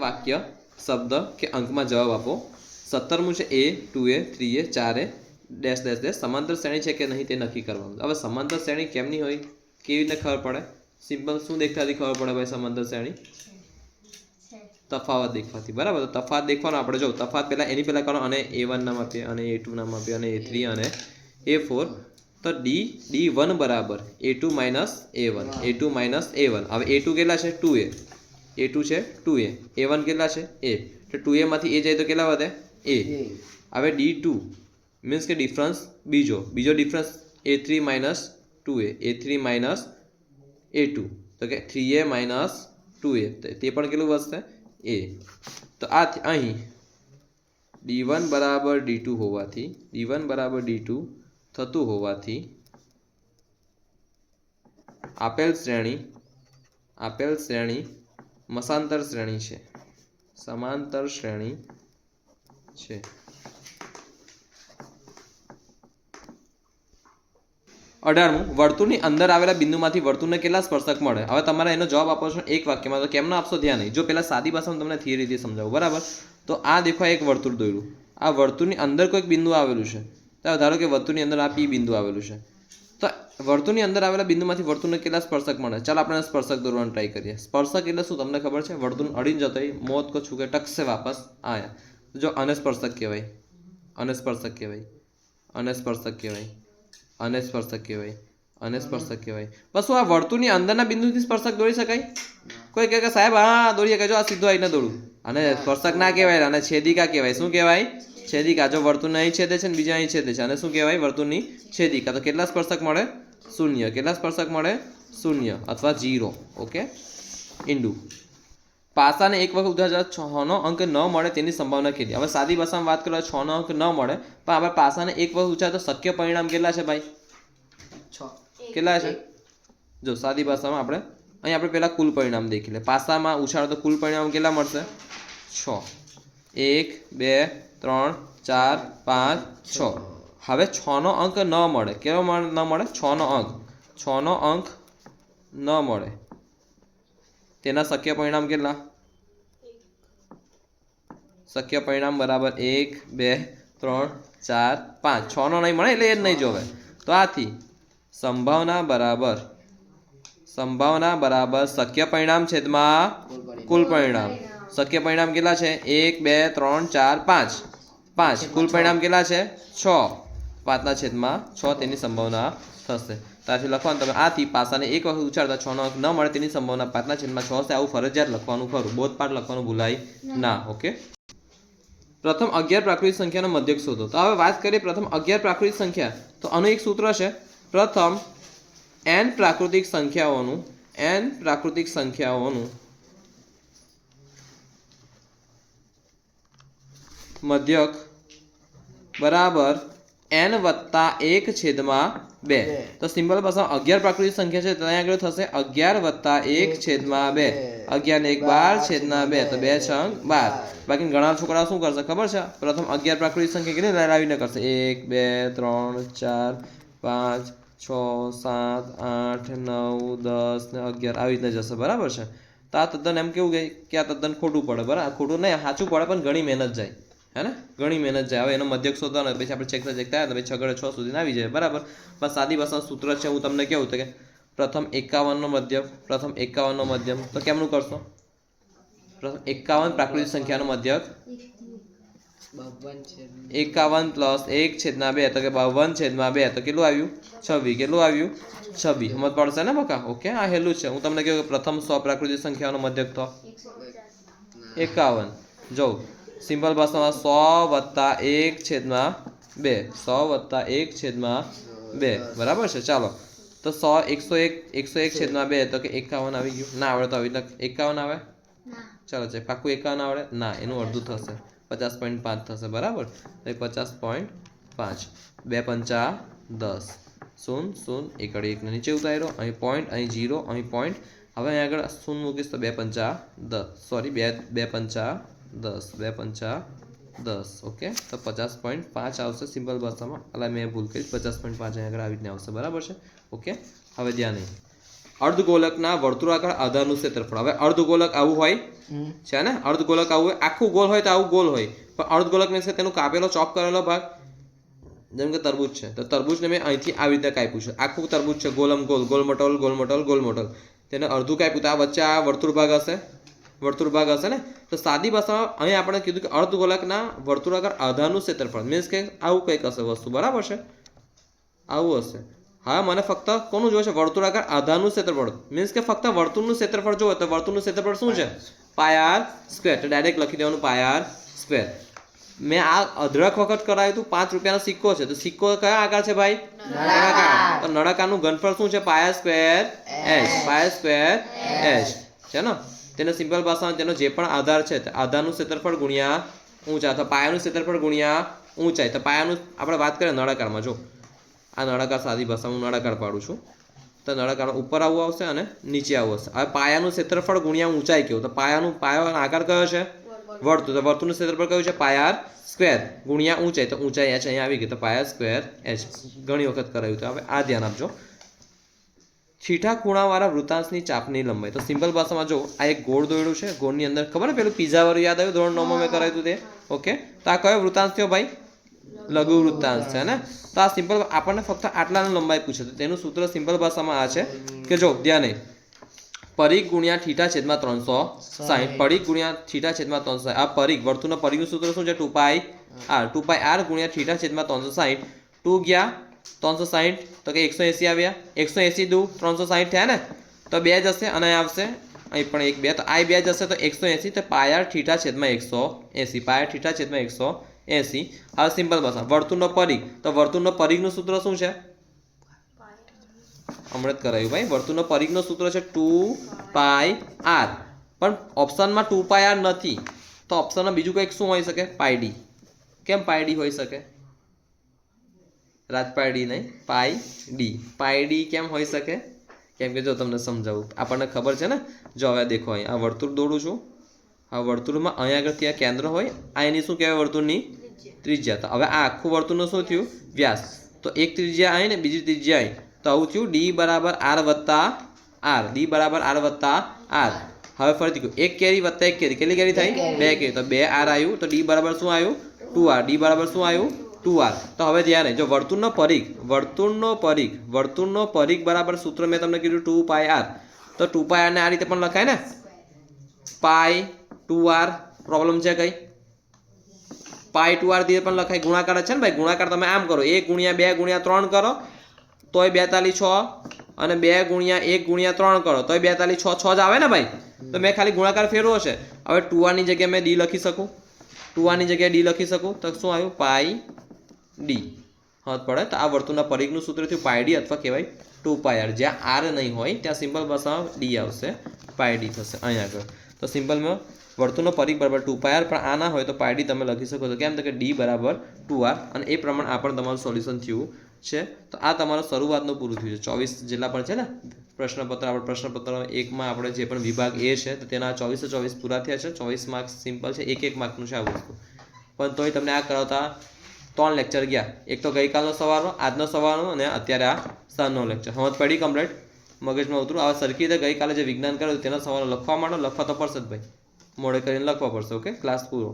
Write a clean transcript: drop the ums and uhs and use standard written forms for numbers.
વાક્ય શબ્દ કે અંકમાં જવાબ આપો 17મું છે A 2A 3A 4A dash dash dash સમાંતર શ્રેણી છે કે નહીં તે નક્કી કરવાનું। હવે સમાંતર શ્રેણી કેમની હોય કેવી રીતે ખબર પડે સિમ્પલ શું દેખવાથી ખબર પડે ભાઈ સમાંતર શ્રેણી તફાવત દેખવાથી બરાબર। તો તફાવત દેખવાનો આપણે જો તફાવત પહેલા એની પહેલા કરો અને A1 નામ આપીએ અને A2 નામ આપીએ અને A3 અને A4 તો D1 બરાબર A2 minus A1 A2 minus A1 હવે A2 કેટલા છે 2A A2 છે 2A A1 કેટલા છે A તો 2A માંથી A જાય તો કેટલા વધે A હવે D2 મીન્સ કે ડિફરન્સ બીજો difference A3 minus 2A A3 minus A2 તો કે 3A માઇનસ 2A તે પણ કેટલું વધશે A તો આ અહીં D1 બરાબર D2 હોવાથી D1 બરાબર D2 થતું હોવાથી આપેલ શ્રેણી મસાંતર શ્રેણી છે સમાંતર શ્રેણી છે। 18મું વર્તુળની અંદર આવેલા બિંદુમાંથી વર્તુળને કેટલા સ્પર્શક મળે। હવે તમારે એનો જવાબ આપો છો એક વાક્યમાં તો કેમનો આપશો ધ્યાન નહીં જો પેલા સાદી ભાષામાં તમને થિયરીથી સમજાવું બરાબર। તો આ દેખો એક વર્તુળ દોર્યું આ વર્તુળની અંદર કોઈક બિંદુ આવેલું છે તો ધારો કે વર્તુળની અંદર આ P બિંદુ આવેલું છે તો વર્તુળની અંદર આવેલા બિંદુમાંથી વર્તુળને કેટલા સ્પર્શક મળે ચાલો આપણે સ્પર્શક દોરવાનું ટ્રાય કરીએ। સ્પર્શક એટલે શું તમને ખબર છે વર્તુળ અડીને જતો મોત કો છૂકે ટક સે વાપસ આયા જો આને સ્પર્શક કહેવાય અને સ્પર્શક કહેવાય અને સ્પર્શક કહેવાય અને સ્પર્શક કહેવાય અને સ્પર્શક કહેવાય બસ શું આ વર્તુળની અંદરના બિંદુથી સ્પર્શક દોરી શકાય કોઈ કહે કે સાહેબ હા દોરી શકાય જો આ સીધો આવીને દોડું અને સ્પર્શક ના કહેવાય અને છેદિકા કહેવાય શું કહેવાય છેદિકા જો વર્તુળને અહીં છેદે છે ને બીજા અહીં છેદે છે અને શું કહેવાય વર્તુળની છેદિકા તો કેટલા સ્પર્શક મળે શૂન્ય કેટલા સ્પર્શક મળે શૂન્ય અથવા 0 ઓકે ઈંડુ પાસાને એક વખત ઉધાર 6નો અંક ન મળે તેની સંભાવના કેટલી હવે સાદી ભાષામાં વાત કરો 6નો અંક ન મળે પણ આપણે પાસાને એક વખત ઉધાર તો શક્ય પરિણામ કેટલા છે ભાઈ 6 કેટલા છે જો સાદી ભાષામાં આપણે અહીં આપણે પહેલા કુલ પરિણામ દેખી લે પાસામાં ઉછાળો તો કુલ પરિણામ કેટલા મળશે 6 1 2 3 4 5 6 હવે 6નો અંક ન મળે કેવો ન મળે 6નો અંક ન મળે તેના શક્ય પરિણામ કેટલા શક્ય પરિણામ બરાબર 1 2 3 4 5 6નો નહીં મળે એટલે એ જ નહીં જોવે તો આથી સંભાવના બરાબર શક્ય પરિણામ છેદમાં કુલ પરિણામ શક્ય પરિણામ કેટલા છે 1 2 3 4 5 5 કુલ પરિણામ કેટલા છે 6 5ના છેદમાં 6 તેની સંભાવના થશે ત્યારથી લખવાનું તમે આથી પાસાને એક વખત ઉછાળતા 6નો અંક ન મળે તેની સંભાવના 5ના છેદમાં 6 છે આવું ફરજિયાત લખવાનું ખરું બોધપાઠ લખવાનું ભૂલાય ના ઓકે। પ્રથમ 11 પ્રાકૃતિક સંખ્યાનો મધ્યક શોધો તો હવે વાત કરીએ પ્રથમ 11 પ્રાકૃતિક સંખ્યા તો આનું એક સૂત્ર છે પ્રથમ n પ્રાકૃતિક સંખ્યાઓનું મધ્યક બરાબર n વત્તા 1 છેદમાં 2 તો સિમ્પલ ભાષામાં 11 પ્રાકૃતિક સંખ્યા છે ત્યાં આગળ થશે 11 વત્તા 1 છેદમાં 2 11 ને 1 12 છેદમાં 2 તો 2 છંગ 12 બાકી ઘણા છોકરાઓ શું કરશે ખબર છે પ્રથમ 11 પ્રાકૃતિક સંખ્યા કેટલી લાવીને કરશે 1 2 3 4 5 6 7 8 9 10 ને 11 આવી રીતના જશે બરાબર છે તો આ તદ્દન એમ કેવું કે આ તદ્દન ખોટું પડે બરાબર ખોટું નહીં સાચું પડે પણ ઘણી મહેનત જાય है ना घनी मेहनत जाए एनो मध्यक शोधવાનો પછી આપણે ચેકતા તો 6 ગણે 6 સુધી આવી જાય બરાબર બસ સાદી ભાષામાં સૂત્ર છે હું તમને કહું તો કે પ્રથમ 51 નો મધ્યમ તો કેમનું કરશો પ્રથમ 51 પ્રાકૃતિક સંખ્યાનો મધ્યક 51 પ્લસ 1 છેદના 2 તો કે 52 છેદના 2 તો કેટલું આવ્યું 26 કેટલું આવ્યું 26 સમજ પડશે ને બકા ઓકે આ હેલું છે હું તમને કહું કે પ્રથમ 100 પ્રાકૃતિક સંખ્યાનો મધ્યક તો 51 જો સિમ્પલ ભાષામાં 100 વત્તા 1 છેદમાં 2 100 વત્તા 1 છેદમાં 2 બરાબર છે ચાલો તો 101 છેદમાં 2 તો કે 51 આવી ગયું ના આવડે તો આવી 51 આવે ચાલો છે પાકું 51 આવડે ના એનું અડધું થશે 50.5 થશે બરાબર તો 50.5 2 પંચા 10 0 0 એકડી 1 નીચે ઉતાર્યો અહીં પોઈન્ટ અહીં 0 અહીં પોઈન્ટ હવે અહીં આગળ 0 મૂકીશ તો 2 પંચા 10 સોરી 2 પંચા 10 2 પંચા 10 ઓકે તો 50.5 આવશે સિમ્પલ ભાષામાં એટલે મેં ભૂલ કરી 50.5 અહીં આગળ આવી રીતના આવશે બરાબર છે ઓકે હવે ધ્યાન નહીં અર્ધગોલકના વર્તુળાકાર આધારનું ક્ષેત્રફળ. હવે અર્ધગોલક આવું હોય છે ને, અર્ધગોલક આવું હોય, આખું ગોલ હોય તો આવું ગોલ હોય, પણ અર્ધગોલક મીન્સ કે તેનો કાપેલો ચોપ કરેલો ભાગ. જેમ કે તરબૂચ છે તો તરબૂચને મેં અહીંથી આવી રીતે કાપ્યું છે, આખું તરબૂચ છે ગોલમ ગોલ, ગોલ મટોલ ગોલ મટોલ ગોલ મટોલ, તેને અડધું કાપ્યું તો આ વચ્ચે આ વર્તુળ ભાગ હશે, વર્તુળ ભાગ હશે ને. તો સાદી ભાષામાં અહીં આપણે કીધું કે અર્ધગોલકના વર્તુળાકાર આધારનું ક્ષેત્રફળ મીન્સ કે આવું કંઈક હશે વસ્તુ, બરાબર છે, આવું હશે. હા, મને ફક્ત કોનું જોઈએ છે? વર્તુળાકાર આધારનું ક્ષેત્રફળ મીન્સ કે ફક્ત વર્તુળનું ક્ષેત્રફળ જોઈએ તો વર્તુળનું ક્ષેત્રફળ શું છે? Pi R square. તો ડાયરેક્ટ લખી દેવાનું પાય આર સ્ક્વેર. મેં આ અઢળક વખત કરાવ્યું હતું. 5 રૂપિયાનો સિક્કો છે તો સિક્કો કયા આકાર છે ભાઈ? નળાકાર. તો નળાકારનું ઘનફળ શું છે? પાય સ્ક્વેર એચ. પાય સ્ક્વેર એચ છે ને. તેને સિમ્પલ ભાષામાં તેનો જે પણ આધાર છે તે આધારનું ક્ષેત્રફળ ગુણ્યા ઊંચા અથવા પાયાનું ક્ષેત્રફળ ગુણ્યા ઊંચાઈ. તો પાયાનું આપણે વાત કરીએ નળાકારમાં, જો આ નળાકાર સાદી ભાષામાં હું નળાકાર પાડું છું તો નળાકાર ઉપર આવું આવશે અને નીચે આવું હશે. હવે પાયાનું ક્ષેત્રફળ ગુણ્યા ઊંચાઈ કેવું? તો પાયો આકાર કયો છે? વર્તુળ. તો વર્તુળનું ક્ષેત્રફળ કયું છે? પાય આર સ્ક્વેર ગુણ્યા ઊંચાઈ. તો ઊંચાઈ એચ અહીંયા આવી ગઈ તો પાય આર સ્ક્વેર એચ. ઘણી વખત કરાયું તો હવે આ ધ્યાન આપજો. છીઠા ખૂણાવાળા વૃત્તાંશની ચાપની લંબાઈ. તો સિમ્પલ ભાષામાં જો આ એક ગોળ દોરડું છે, ગોળની અંદર ખબર ને પેલું પીઝા વાળું યાદ આવ્યું ધોરણ 9 માં મેં કરાવ્યું તે? ઓકે, તો આ કયો વૃત્તાંશ થયો ભાઈ? લઘુ વૃત્તાંશ છે ને. તો આ સિમ્પલ આપણને ફક્ત આટલાની લંબાઈ પૂછે તો તેનું સૂત્ર સિમ્પલ ભાષામાં આ છે કે જો ધ્યાન નહીં, પરિઘ ગુણ્યા θ છેદમાં 360. પરિઘ ગુણ્યા θ છેદમાં 360. આ પરિઘ વર્તુળના પરિઘનું સૂત્ર શું છે? 2πr. 2πr ગુણ્યા θ છેદમાં 360. 2 ગયા 360 તો કે 180 આવ્યા. 180 દુ 360 થયા ને, તો 2 જશે અને આવશે અહીં પણ 1 2, તો આ 2 જશે તો 180. તો પાયર θ છેદમાં 180. પાયર θ છેદમાં 180. હવે સિમ્પલ ભાષા વર્તુળનો પરિઘ. તો વર્તુળનો પરિઘનું સૂત્ર શું છે? હમણાં જ કરાયું ભાઈ. વર્તુળનો પરિઘનું સૂત્ર છે 2πr. પણ ઓપ્શનમાં 2πr નથી તો ઓપ્શનમાં બીજું કંઈક શું હોઈ શકે? પાય ડી. કેમ પાય ડી હોઈ શકે? રાજપાય ડી નહીં, પાય ડી. પાય ડી કેમ હોઈ શકે? કેમ કે જો તમને સમજાવું, આપણને ખબર છે ને. જો હવે દેખો અહીં આ વર્તુળ દોડું છું, આ વર્તુળમાં અહીંયા આગળ ત્યાં કેન્દ્ર હોય, આ એની શું કહેવાય? વર્તુળની ત્રિજ્યા. તો હવે આ આખું વર્તુળનું શું થયું? વ્યાસ. તો એક ત્રિજ્યા આવી ને બીજી ત્રિજ્યા આવી તો આવું થયું ડી બરાબર આર વત્તા આર. ડી બરાબર આર વત્તા આર. હવે ફરીથી કહ્યું એક કેરી વત્તા એક કેરી, કેટલી કેરી થાય? 2 કેરી. તો 2 આર આવ્યું તો ડી બરાબર શું આવ્યું? 2r. ડી બરાબર શું આવ્યું? 2r. તો હવે ધ્યાન જો વર્તુળનો પરિઘ, વર્તુળનો પરિઘ બરાબર સૂત્ર મેં તમને કીધું 2πr. તો 2πr ને આ રીતે પણ લખાય ને, પાય 2r. પ્રોબ્લેમ છે કઈ? પાય 2r দিয়ে પણ લખાય. ગુણાકાર છે ને ભાઈ. ગુણાકાર તમે આમ કરો, 1 ગુણ્યા 2 ગુણ્યા 3 કરો તોય 42 6, અને 2 ગુણ્યા 1 ગુણ્યા 3 કરો તોય 42 6 6 જ આવે ને ભાઈ. તો મેં ખાલી ગુણાકાર ફેરવો છે. હવે 2r ની જગ્યાએ મેં ડી લખી શકું, 2r ની જગ્યાએ ડી લખી શકું તો શું આવ્યું? પાય ડી. હા પડે. તો આ વર્તુળના પરિઘનું સૂત્ર થયું પાય ડી અથવા કહેવાય 2πr. જ્યાં આર નહીં હોય ત્યાં સિમ્પલ ભાષામાં ડી આવશે, પાય ડી થશે અહીંયા આગળ. તો સિમ્પલમાં વર્તુળનો પરિઘ બરાબર 2πr, પણ આ ના હોય તો પાય ડી તમે લખી શકો છો. કેમ? તો કે ડી બરાબર 2r. અને એ પ્રમાણે આ પણ તમારું સોલ્યુશન થયું છે. તો આ તમારું શરૂઆતનું પૂરું થયું છે. 24 જેટલા પણ છે ને પ્રશ્નપત્ર. આપણે પ્રશ્નપત્ર 1માં આપણે જે પણ વિભાગ એ છે તો તેના 24 પૂરા થયા છે. 24 માર્ક્સ સિમ્પલ છે, 1 માર્કનું છે આ વસ્તુ. પણ તોય તમને આ કરાવતા 3 લેક્ચર ગયા. એક તો ગઈકાલનો સવારનો, આજનો સવારનો અને અત્યારે આ સાંજનો લેક્ચર. સમજ પડી કમ્પ્લીટ? મગજમાં ઉતરું. હવે સરખી રીતે ગઈકાલે જે વિજ્ઞાન કર્યું તેના સવાલો લખવા માંડો. લખવા તો પડશે જ ભાઈ, મોડે કરીને લખવા પડશે. ઓકે, ક્લાસ પૂરો.